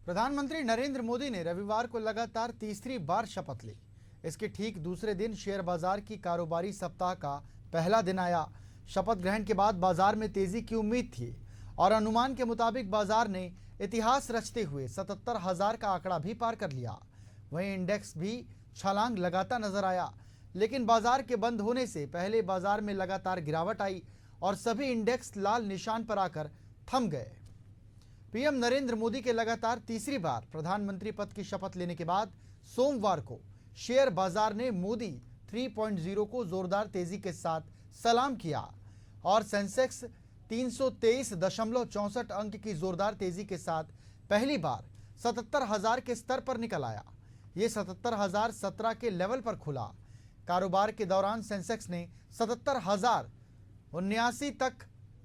प्रधानमंत्री नरेंद्र मोदी ने रविवार को लगातार तीसरी बार शपथ ली। इसके ठीक दूसरे दिन शेयर बाजार की कारोबारी सप्ताह का पहला दिन आया। शपथ ग्रहण के बाद बाजार में तेजी की उम्मीद थी और अनुमान के मुताबिक बाजार ने इतिहास रचते हुए 77,000 का आंकड़ा भी पार कर लिया। वहीं इंडेक्स भी छलांग लगाता नजर आया, लेकिन बाजार के बंद होने से पहले बाजार में लगातार गिरावट आई और सभी इंडेक्स लाल निशान पर आकर थम गए। पीएम नरेंद्र मोदी के लगातार तीसरी बार प्रधानमंत्री पद की शपथ लेने के बाद सोमवार को शेयर बाजार ने मोदी 3.0 को जोरदार तेजी के साथ सलाम किया और सेंसेक्स 323.64 अंक की जोरदार तेजी के साथ पहली बार 77,000 के स्तर पर निकल आया। ये 77,017 के लेवल पर खुला। कारोबार के दौरान सेंसेक्स ने 77,079 तक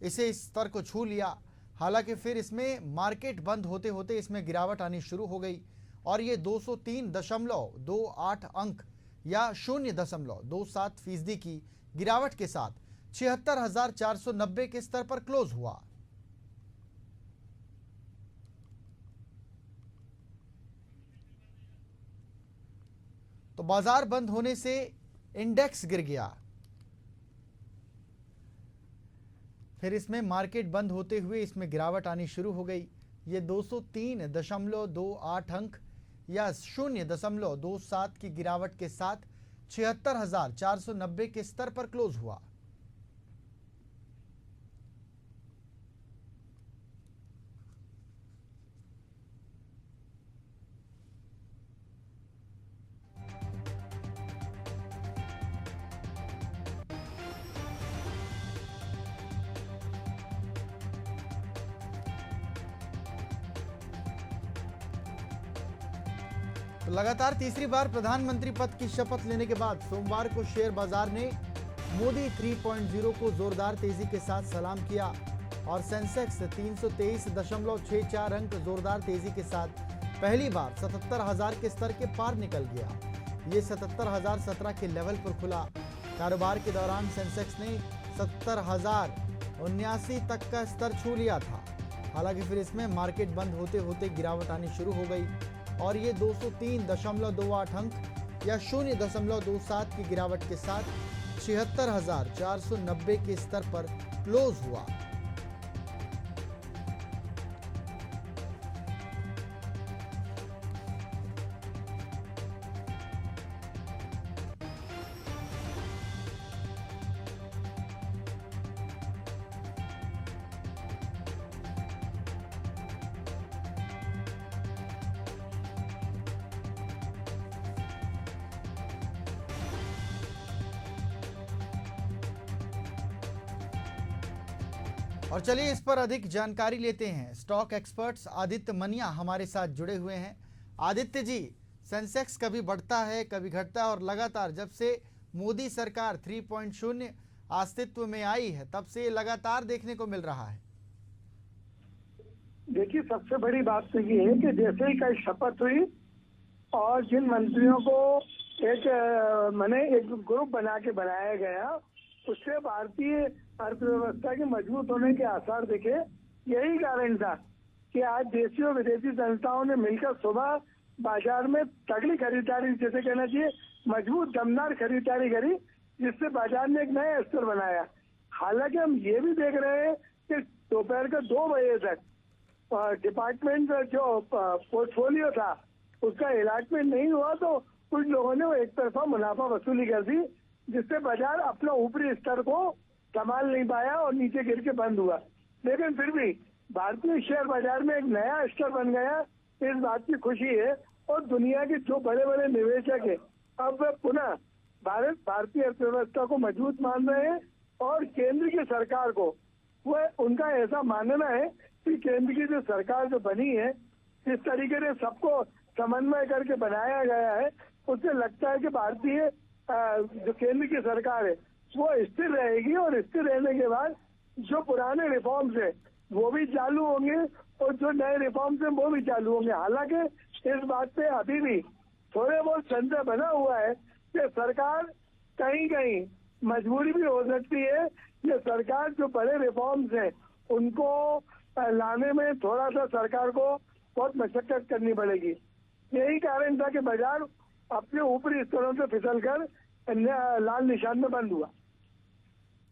इस स्तर को छू लिया। हालांकि फिर इसमें मार्केट बंद होते होते इसमें गिरावट आनी शुरू हो गई और ये 203.28 अंक या 0.27% की गिरावट के साथ 76,490 के स्तर पर क्लोज हुआ। तो बाजार बंद होने से इंडेक्स गिर गया, फिर इसमें मार्केट बंद होते हुए इसमें गिरावट आनी शुरू हो गई। ये 203.28 अंक या 0.27 की गिरावट के साथ 76,490 के स्तर पर क्लोज हुआ। तो लगातार तीसरी बार प्रधानमंत्री पद की शपथ लेने के बाद सोमवार को शेयर बाजार ने मोदी 3.0 को जोरदार तेजी के साथ सलाम किया और सेंसेक्स 323.64 अंक जोरदार तेजी के साथ पहली बार 77,000 के स्तर के पार निकल गया। ये 77,017 के लेवल पर खुला। कारोबार के दौरान सेंसेक्स ने 70,079 तक का स्तर छू लिया था। हालांकि फिर इसमें मार्केट बंद होते होते गिरावट आनी शुरू हो गई और ये 203.28 अंक या 0.27 की गिरावट के साथ 76,490 के स्तर पर क्लोज हुआ। और चलिए इस पर अधिक जानकारी लेते हैं। स्टॉक एक्सपर्ट्स आदित्य मनिया हमारे साथ जुड़े हुए हैं। आदित्य जी, सेंसेक्स कभी बढ़ता है कभी घटता है और लगातार जब से मोदी सरकार 3.0 अस्तित्व में आई है तब से लगातार देखने को मिल रहा है। देखिए, सबसे बड़ी बात तो ये है कि जैसे ही कल शपथ हुई और जिन मंत्रियों को एक ग्रुप बना के बनाया गया, उससे भारतीय अर्थव्यवस्था के मजबूत होने के आसार दिखे। यही कारण था कि आज देशी और विदेशी संस्थाओं ने मिलकर सुबह बाजार में तगड़ी खरीदारी, जैसे कहना चाहिए मजबूत दमदार खरीदारी करी, जिससे बाजार ने एक नया स्तर बनाया। हालांकि हम ये भी देख रहे हैं कि दोपहर के 2 बजे तक डिपार्टमेंट जो पोर्टफोलियो था उसका अलॉटमेंट नहीं हुआ, तो कुछ लोगों ने वो एक तरफा मुनाफा वसूली कर दी, जिससे बाजार अपना ऊपरी स्तर को संभाल नहीं पाया और नीचे गिर के बंद हुआ। लेकिन फिर भी भारतीय शेयर बाजार में एक नया स्तर बन गया, इस बात की खुशी है। और दुनिया के जो बड़े बड़े निवेशक है अब वे पुनः भारतीय अर्थव्यवस्था को मजबूत मान रहे हैं और केंद्र की सरकार को वह उनका ऐसा मानना है कि केंद्र की जो सरकार जो बनी है, जिस तरीके से सबको समन्वय करके बनाया गया है, उससे लगता है कि भारतीय जो केंद्र की सरकार है वो स्थिर रहेगी और स्थिर रहने के बाद जो पुराने रिफॉर्म्स है वो भी चालू होंगे और जो नए रिफॉर्म्स हैं वो भी चालू होंगे। हालांकि इस बात पे अभी भी थोड़े बहुत संदेह बना हुआ है कि सरकार कहीं कहीं मजबूरी भी हो सकती है कि सरकार जो बड़े रिफॉर्म्स हैं उनको लाने में थोड़ा सा सरकार को बहुत मशक्कत करनी पड़ेगी। यही कारण था कि बाजार अपने ऊपरी स्तरों से फिसलकर लाल निशान में बंद हुआ।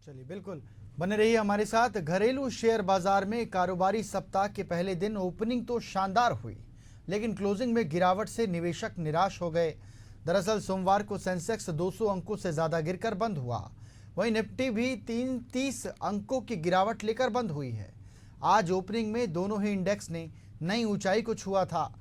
चलिए बिल्कुल बने रहिए हमारे साथ। घरेलू शेयर बाजार में कारोबारी सप्ताह के पहले दिन ओपनिंग तो शानदार हुई, लेकिन क्लोजिंग में गिरावट से निवेशक निराश हो गए। दरअसल सोमवार को सेंसेक्स 200 अंकों से ज्यादा गिरकर बंद हुआ। वहीं निफ्टी भी 30 अंकों की गिरावट लेकर बंद हुई है। आज ओपनिंग में दोनों ही इंडेक्स ने नई ऊंचाई को छुआ था।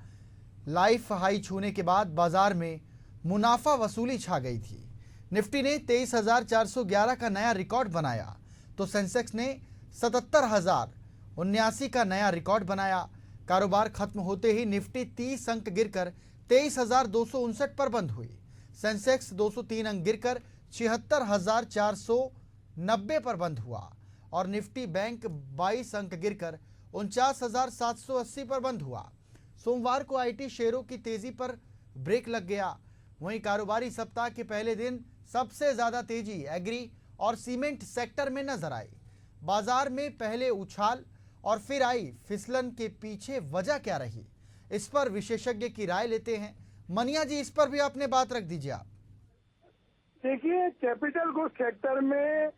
लाइफ हाई छूने के बाद बाजार में मुनाफा वसूली छा गई थी। निफ्टी ने 23,411 का नया रिकॉर्ड बनाया, तो सेंसेक्स ने 77,079 का नया रिकॉर्ड बनाया। कारोबार खत्म होते ही निफ्टी 30 अंक गिरकर 23,259 पर बंद हुई। सेंसेक्स 203 अंक गिरकर 76,490 पर बंद हुआ और निफ्टी बैंक 22 अंक गिरकर 49,780 पर बंद हुआ। सोमवार को आईटी शेयरों की तेजी पर ब्रेक लग गया। वहीं कारोबारी सप्ताह के पहले दिन सबसे ज्यादा तेजी एग्री और सीमेंट सेक्टर में नजर आई। बाजार में पहले उछाल और फिर आई फिसलन के पीछे वजह क्या रही, इस पर विशेषज्ञ की राय लेते हैं। मनिया जी, इस पर भी अपने बात रख दीजिए आप। देखिए, कैपिटल गुड सेक्टर में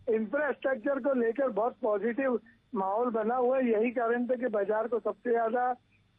इंफ्रास्ट्रक्चर को लेकर बहुत पॉजिटिव माहौल बना हुआ है। यही कारण था कि बाजार को सबसे ज्यादा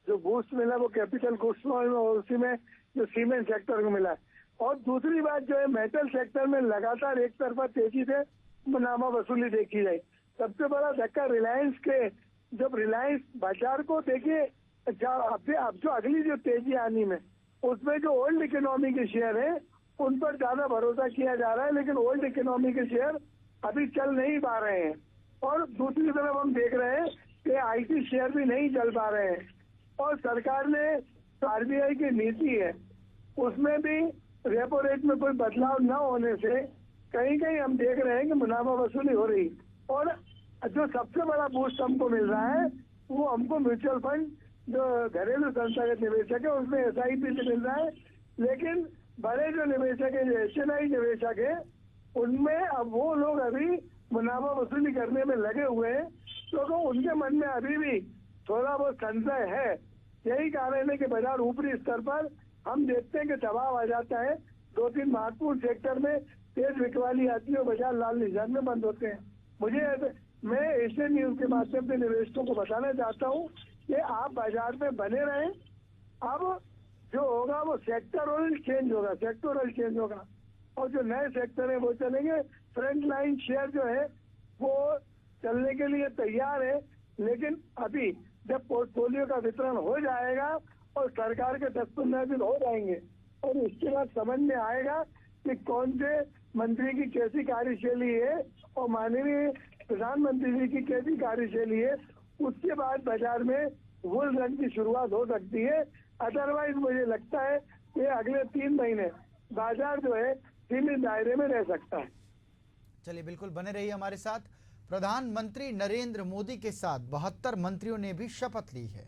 जो बूस्ट मिला वो कैपिटल गुड्स में और उसी में जो सीमेंट सेक्टर को मिला। और दूसरी बात जो है, मेटल सेक्टर में लगातार एक तरफा तेजी से मुनाफा वसूली देखी जाए। सबसे बड़ा धक्का रिलायंस के, जब रिलायंस बाजार को देखिए, अब जो अगली जो तेजी आनी में उसमें जो ओल्ड इकोनॉमी के शेयर है उन पर ज्यादा भरोसा किया जा रहा है, लेकिन ओल्ड इकोनॉमी के शेयर अभी चल नहीं पा रहे हैं। और दूसरी तरफ हम देख रहे हैं कि आईटी शेयर भी नहीं चल पा रहे हैं। और सरकार ने आरबीआई की नीति है उसमें भी रेपो रेट में कोई बदलाव न होने से कहीं कहीं हम देख रहे हैं कि मुनाफा वसूली हो रही। और जो सबसे बड़ा बूस्ट हमको मिल रहा है वो हमको म्यूचुअल फंड जो घरेलू संस्थागत निवेशक है उसमें एसआईपी से मिल रहा है। लेकिन बड़े जो निवेशक है, जो एचएनआई निवेशक है, उनमें अब वो लोग अभी मुनाफा वसूली करने में लगे हुए हैं, क्योंकि उनके मन में अभी भी थोड़ा बहुत संशय है। यही कारण है कि बाजार ऊपरी स्तर पर हम देखते हैं कि दबाव आ जाता है। 2-3 महत्वपूर्ण सेक्टर में तेज बिकवाली आती है और बाजार लाल निशान में बंद होते हैं। मैं एशियन न्यूज के माध्यम से निवेशकों को बताना चाहता हूँ कि आप बाजार में बने रहें। अब जो होगा वो सेक्टरल चेंज होगा और जो नए सेक्टर है वो चलेंगे। फ्रंट लाइन शेयर जो है वो चलने के लिए तैयार है, लेकिन अभी जब पोर्टफोलियो का वितरण हो जाएगा और सरकार के 10-15 दिन हो जाएंगे और उसके बाद समझ में आएगा कि कौन से मंत्री की कैसी कार्यशैली है और माननीय प्रधानमंत्री जी की कैसी कार्यशैली है, उसके बाद बाजार में बुल रन की शुरुआत हो सकती है। अदरवाइज मुझे लगता है कि अगले 3 महीने बाजार जो है सीमित दायरे में रह सकता है। चलिए बिल्कुल बने रहिए हमारे साथ। प्रधानमंत्री नरेंद्र मोदी के साथ 72 मंत्रियों ने भी शपथ ली है,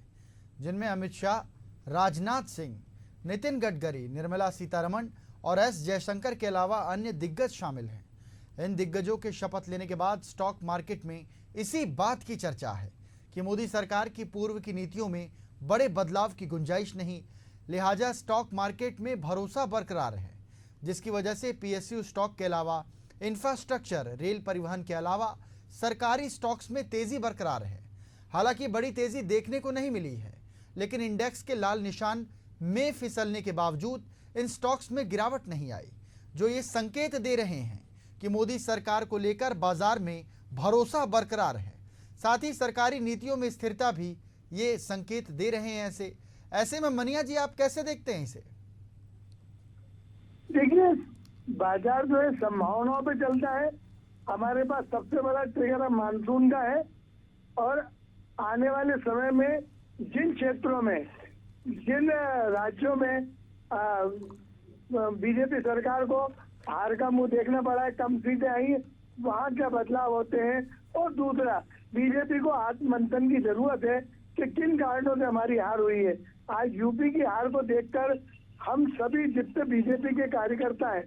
जिनमें अमित शाह, राजनाथ सिंह, नितिन गडकरी, निर्मला सीतारमण और एस जयशंकर के अलावा अन्य दिग्गज शामिल हैं। इन दिग्गजों के शपथ लेने के बाद स्टॉक मार्केट में इसी बात की चर्चा है कि मोदी सरकार की पूर्व की नीतियों में बड़े बदलाव की गुंजाइश नहीं, लिहाजा स्टॉक मार्केट में भरोसा बरकरार है, जिसकी वजह से पीएसयू स्टॉक के अलावा इंफ्रास्ट्रक्चर, रेल परिवहन के अलावा सरकारी स्टॉक्स में तेजी बरकरार है। हालांकि बड़ी तेजी देखने को नहीं मिली है, लेकिन इंडेक्स के लाल निशान में फिसलने के बावजूद इन स्टॉक्स में गिरावट नहीं आई, जो ये संकेत दे रहे हैं कि मोदी सरकार को लेकर बाजार में भरोसा बरकरार है। साथ ही सरकारी नीतियों में स्थिरता भी ये संकेत दे रहे हैं। ऐसे में मनिया जी, आप कैसे देखते हैं इसे? देखिए, बाजार जो है संभावनाओं पे चलता है। हमारे पास सबसे बड़ा ट्रिगर मानसून का है और आने वाले समय में जिन क्षेत्रों में, जिन राज्यों में बीजेपी सरकार को हार का मुंह देखना पड़ा है, कम सीटें आई, वहां क्या बदलाव होते हैं। और दूसरा, बीजेपी को आत्ममंथन की जरूरत है कि किन कारणों से हमारी हार हुई है। आज यूपी की हार को देखकर हम सभी जितने बीजेपी के कार्यकर्ता हैं,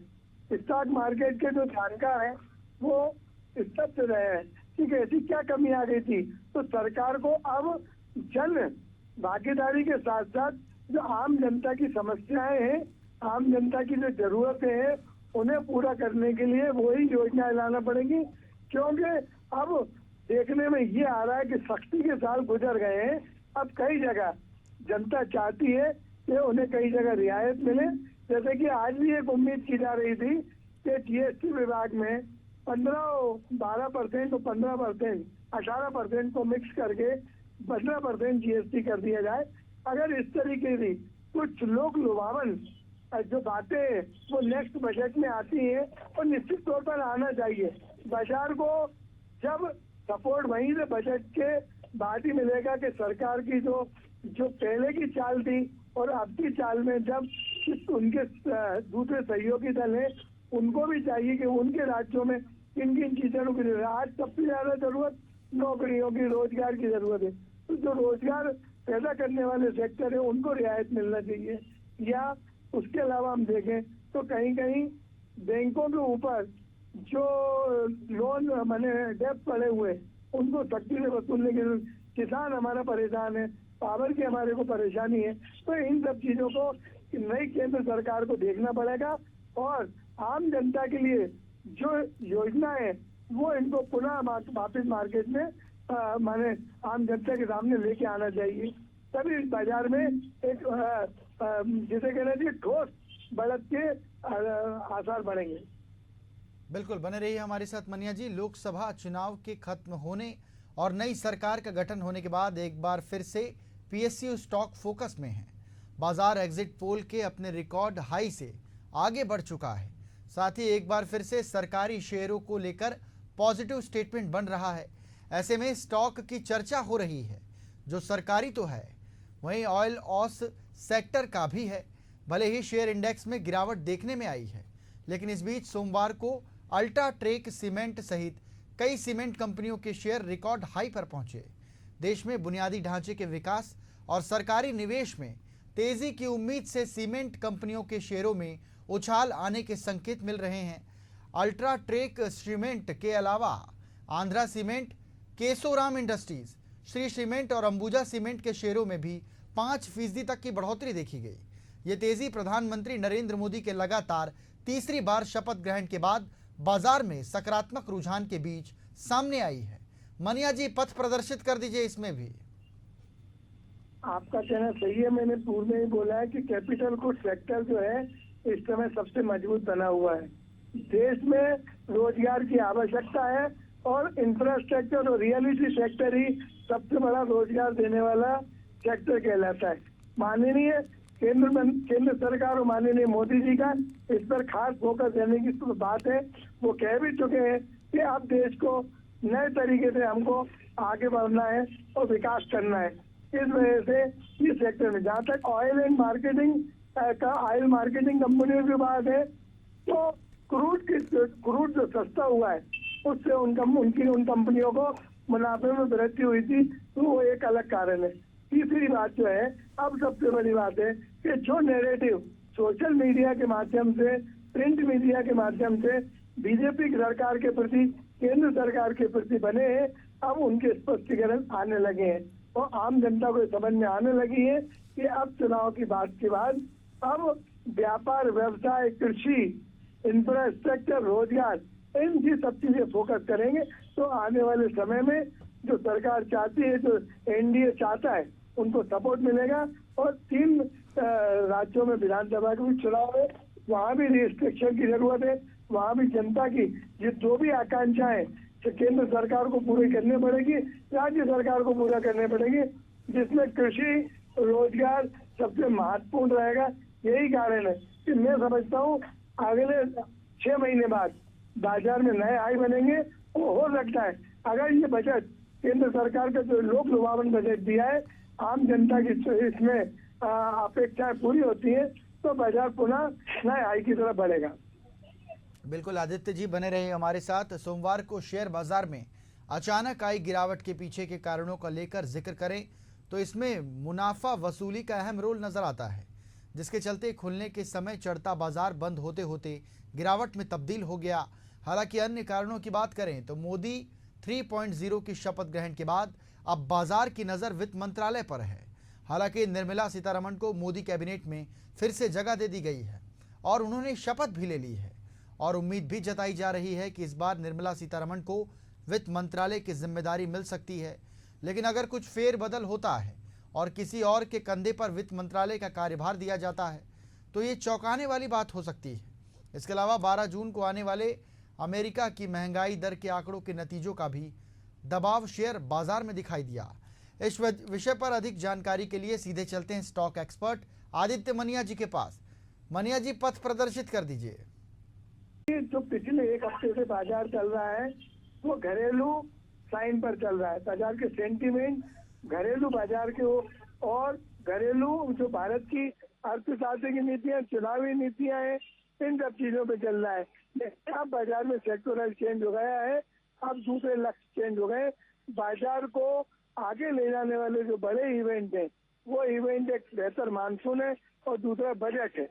स्टॉक मार्केट के जो जानकार हैं, वो स्तब्ध रहे हैं कि ऐसी क्या कमी आ गई थी। तो सरकार को अब जन भागीदारी के साथ साथ जो आम जनता की समस्याएं हैं, आम जनता की जो जरूरतें हैं, उन्हें पूरा करने के लिए वही योजनाएं लाना पड़ेगी। क्योंकि अब देखने में ये आ रहा है कि सख्ती के साल गुजर गए हैं, अब कई जगह जनता चाहती है कि उन्हें कई जगह रियायत मिले। जैसे कि आज भी एक उम्मीद की जा रही थी कि जीएसटी विभाग में 12% और 15%, 18% को मिक्स करके 15% जीएसटी कर दिया जाए। अगर इस तरीके की कुछ लोक लुभावन जो बातें वो नेक्स्ट बजट में आती हैं, और निश्चित तौर पर आना चाहिए। बाजार को जब सपोर्ट वहीं से बजट के बाद ही मिलेगा कि सरकार की जो पहले की चाल थी और अब की चाल में जब उनके दूसरे सहयोगी दल हैं, उनको भी चाहिए कि उनके राज्यों में किन किन चीजों की आज सबसे ज्यादा जरूरत नौकरियों की, रोजगार की जरूरत है। तो जो रोजगार पैदा करने वाले सेक्टर है उनको रियायत मिलना चाहिए। या उसके अलावा हम देखें तो कहीं कहीं बैंकों के ऊपर जो लोन माने डेब्ट पड़े हुए उनको सख्ती से वसूलने के लिए किसान हमारा परेशान है, पावर की हमारे को परेशानी है। तो इन सब चीजों को नई केंद्र सरकार को देखना पड़ेगा और आम जनता के लिए जो योजना है वो इनको पुनः वापिस मार्केट में माने आम जनता के सामने लेके आना चाहिए। तभी बाजार में एक जिसे कहना चाहिए ठोस बढ़त के आसार बढ़ेंगे। बिल्कुल बने रहिए हमारे साथ मनिया जी। लोकसभा चुनाव के खत्म होने और नई सरकार का गठन होने के बाद एक बार फिर से पीएसयू स्टॉक फोकस में है। बाजार एग्जिट पोल के अपने रिकॉर्ड हाई से आगे बढ़ चुका है। साथ ही एक बार फिर से सरकारी शेयरों को लेकर पॉजिटिव स्टेटमेंट बन रहा है। ऐसे में स्टॉक की चर्चा हो रही है, जो सरकारी तो है वहीं ऑयल ऑस सेक्टर का भी है। भले ही शेयर इंडेक्स में गिरावट देखने में आई है, लेकिन इस बीच सोमवार को अल्ट्राटेक सीमेंट सहित कई सीमेंट कंपनियों के शेयर रिकॉर्ड हाई पर पहुंचे। देश में बुनियादी ढांचे के विकास और सरकारी निवेश में तेजी की उम्मीद से सीमेंट कंपनियों के शेयरों में उछाल आने के संकेत मिल रहे हैं। अल्ट्राटेक सीमेंट के अलावा Andhra cement, Kesoram industries, Shree cement और अंबुजा सीमेंट के शेयरों में भी 5% तक की बढ़ोतरी देखी गई। ये तेजी प्रधानमंत्री नरेंद्र मोदी के लगातार तीसरी बार शपथ ग्रहण के बाद बाजार में सकारात्मक रुझान के बीच सामने आई है। मनिया जी पथ प्रदर्शित कर दीजिए इसमें भी। आपका कहना सही है। मैंने पूर्व में ही बोला है कि कैपिटल गुड सेक्टर जो है इस समय सबसे मजबूत बना हुआ है। देश में रोजगार की आवश्यकता है और इंफ्रास्ट्रक्चर और रियलिटी सेक्टर ही सबसे बड़ा रोजगार देने वाला सेक्टर कहलाता है। माननीय केंद्र सरकार और माननीय मोदी जी का इस पर खास फोकस देने की बात है। वो कह भी चुके हैं कि अब देश को नए तरीके से हमको आगे बढ़ना है और विकास करना है। इस वजह से इस सेक्टर में, जहाँ तक ऑयल एंड मार्केटिंग का ऑयल मार्केटिंग कंपनियों की बात है, तो क्रूड जो सस्ता हुआ है उससे उन कंपनियों को मुनाफे में वृद्धि हुई थी, तो वो एक अलग कारण है। तीसरी बात जो है, अब सबसे बड़ी बात है कि जो नैरेटिव सोशल मीडिया के माध्यम से, प्रिंट मीडिया के माध्यम से बीजेपी सरकार के प्रति, केंद्र सरकार के प्रति बने हैं, अब उनके स्पष्टीकरण आने लगे हैं और आम जनता को समझ में आने लगी है कि अब चुनाव की बात के बाद अब व्यापार, व्यवसाय, कृषि, इंफ्रास्ट्रक्चर, रोजगार, इन जी सब चीजें फोकस करेंगे। तो आने वाले समय में जो सरकार चाहती है, जो एनडीए चाहता है, उनको सपोर्ट मिलेगा। और 3 राज्यों में विधानसभा के भी चुनाव है, वहाँ भी रिस्ट्रिक्शन की जरूरत है। वहाँ भी जनता की जो भी आकांक्षाएं केंद्र सरकार को पूरी करनी पड़ेगी, राज्य सरकार को पूरा करनी पड़ेगी, जिसमें कृषि, रोजगार सबसे महत्वपूर्ण रहेगा। यही कारण है कि मैं समझता हूँ अगले 6 महीने बाद बाजार में नए हाई बनेंगे। हो सकता है अगर ये बजट केंद्र सरकार का जो लोक लुभावन बजट दिया है, आम जनता की इसमें अपेक्षाएं पूरी होती है, तो बाजार पुनः नए हाई की तरफ बढ़ेगा। बिल्कुल आदित्य जी बने रहे हमारे साथ। सोमवार को शेयर बाजार में अचानक आई गिरावट के पीछे के कारणों का लेकर जिक्र करें तो इसमें मुनाफा वसूली का अहम रोल नजर आता है, जिसके चलते खुलने के समय चढ़ता बाजार बंद होते होते गिरावट में तब्दील हो गया। हालांकि अन्य कारणों की बात करें तो मोदी 3.0 की शपथ ग्रहण के बाद अब बाजार की नज़र वित्त मंत्रालय पर है। हालांकि निर्मला सीतारमण को मोदी कैबिनेट में फिर से जगह दे दी गई है और उन्होंने शपथ भी ले ली है और उम्मीद भी जताई जा रही है कि इस बार निर्मला सीतारमण को वित्त मंत्रालय की जिम्मेदारी मिल सकती है। लेकिन अगर कुछ फेरबदल होता है और किसी और के कंधे पर वित्त मंत्रालय का कार्यभार दिया जाता है तो ये चौंकाने वाली बात हो सकती है। इसके अलावा 12 जून को आने वाले अमेरिका की महंगाई दर के आंकड़ों के नतीजों का भी दबाव शेयर बाजार में दिखाई दिया। इस विषय पर अधिक जानकारी के लिए सीधे चलते हैं स्टॉक एक्सपर्ट आदित्य मनिया जी के पास। मनिया जी, पथ प्रदर्शित कर दीजिए। जो पिछले एक हफ्ते से बाजार चल रहा है वो घरेलू साइन पर चल रहा है। बाजार के सेंटीमेंट घरेलू बाजार के और घरेलू जो भारत की अर्थशास्त्र की नीतियां, चुनावी नीतियां हैं, इन सब चीजों पे चल रहा है। लेकिन अब बाजार में सेक्टोरल चेंज हो गया है, अब दूसरे लक्ष्य चेंज हो गए। बाजार को आगे ले जाने वाले जो बड़े इवेंट हैं वो इवेंट एक बेहतर मानसून है और दूसरा बजट है।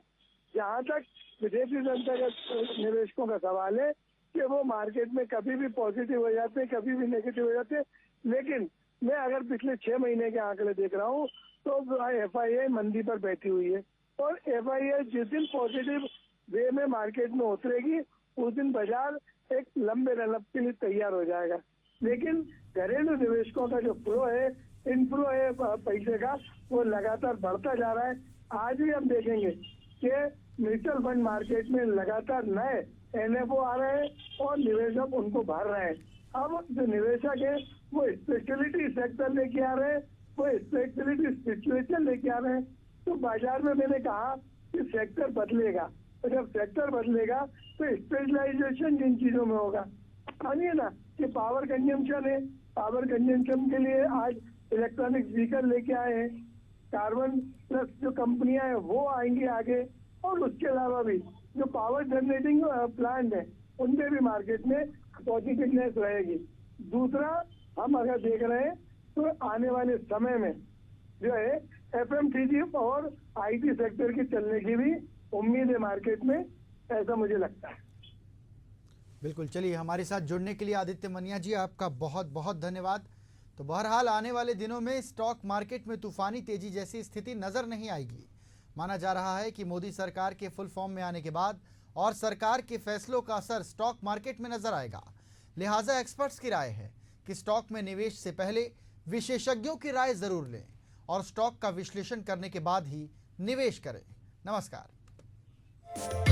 जहाँ तक विदेशी संस्थागत निवेशकों का सवाल है कि वो मार्केट में कभी भी पॉजिटिव हो जाते हैं, कभी भी नेगेटिव हो जाते हैं। लेकिन मैं अगर पिछले 6 महीने के आंकड़े देख रहा हूँ तो FII मंदी पर बैठी हुई है और FII जिस दिन पॉजिटिव वे में मार्केट में उतरेगी उस दिन बाजार एक लंबे रनअप के लिए तैयार हो जाएगा। लेकिन घरेलू निवेशकों का जो फ्लो है, इनफ्लो है पैसे का, वो लगातार बढ़ता जा रहा है। आज भी हम देखेंगे कि म्यूचुअल फंड मार्केट में लगातार नए NFO आ रहे हैं और निवेशक उनको भर रहे हैं। अब जो निवेशक है वो स्पेशलिटी सेक्टर लेके आ रहे हैं, वो स्पेशलिटी सिचुएशन लेके आ रहे हैं। तो बाजार में मैंने कहा कि सेक्टर बदलेगा, तो जब सेक्टर बदलेगा तो स्पेशलाइजेशन जिन चीजों में होगा, मानिए ना कि पावर कंजम्पशन है, पावर कंजम्पशन के लिए आज इलेक्ट्रॉनिक व्हीकल लेके आए हैं, कार्बन प्लस जो कंपनियां हैं वो आएंगी आगे, और उसके अलावा भी जो पावर जनरेटिंग प्लांट है उनपे भी मार्केट में पॉजिटिवनेस रहेगी। दूसरा, हम अगर देख रहे हैं तो आने वाले समय में जो है FMCG और IT सेक्टर की चलने की भी उम्मीद है मार्केट में, ऐसा मुझे लगता है। बिल्कुल, चलिए, हमारे साथ जुड़ने के लिए आदित्य मनिया जी आपका बहुत बहुत धन्यवाद। तो बहरहाल आने वाले दिनों में स्टॉक मार्केट में तूफानी तेजी जैसी स्थिति नजर नहीं आएगी। माना जा रहा है कि मोदी सरकार के फुल फॉर्म में आने के बाद और सरकार के फैसलों का असर स्टॉक मार्केट में नजर आएगा। लिहाजा एक्सपर्ट्स की राय है कि स्टॉक में निवेश से पहले विशेषज्ञों की राय जरूर लें और स्टॉक का विश्लेषण करने के बाद ही निवेश करें। नमस्कार।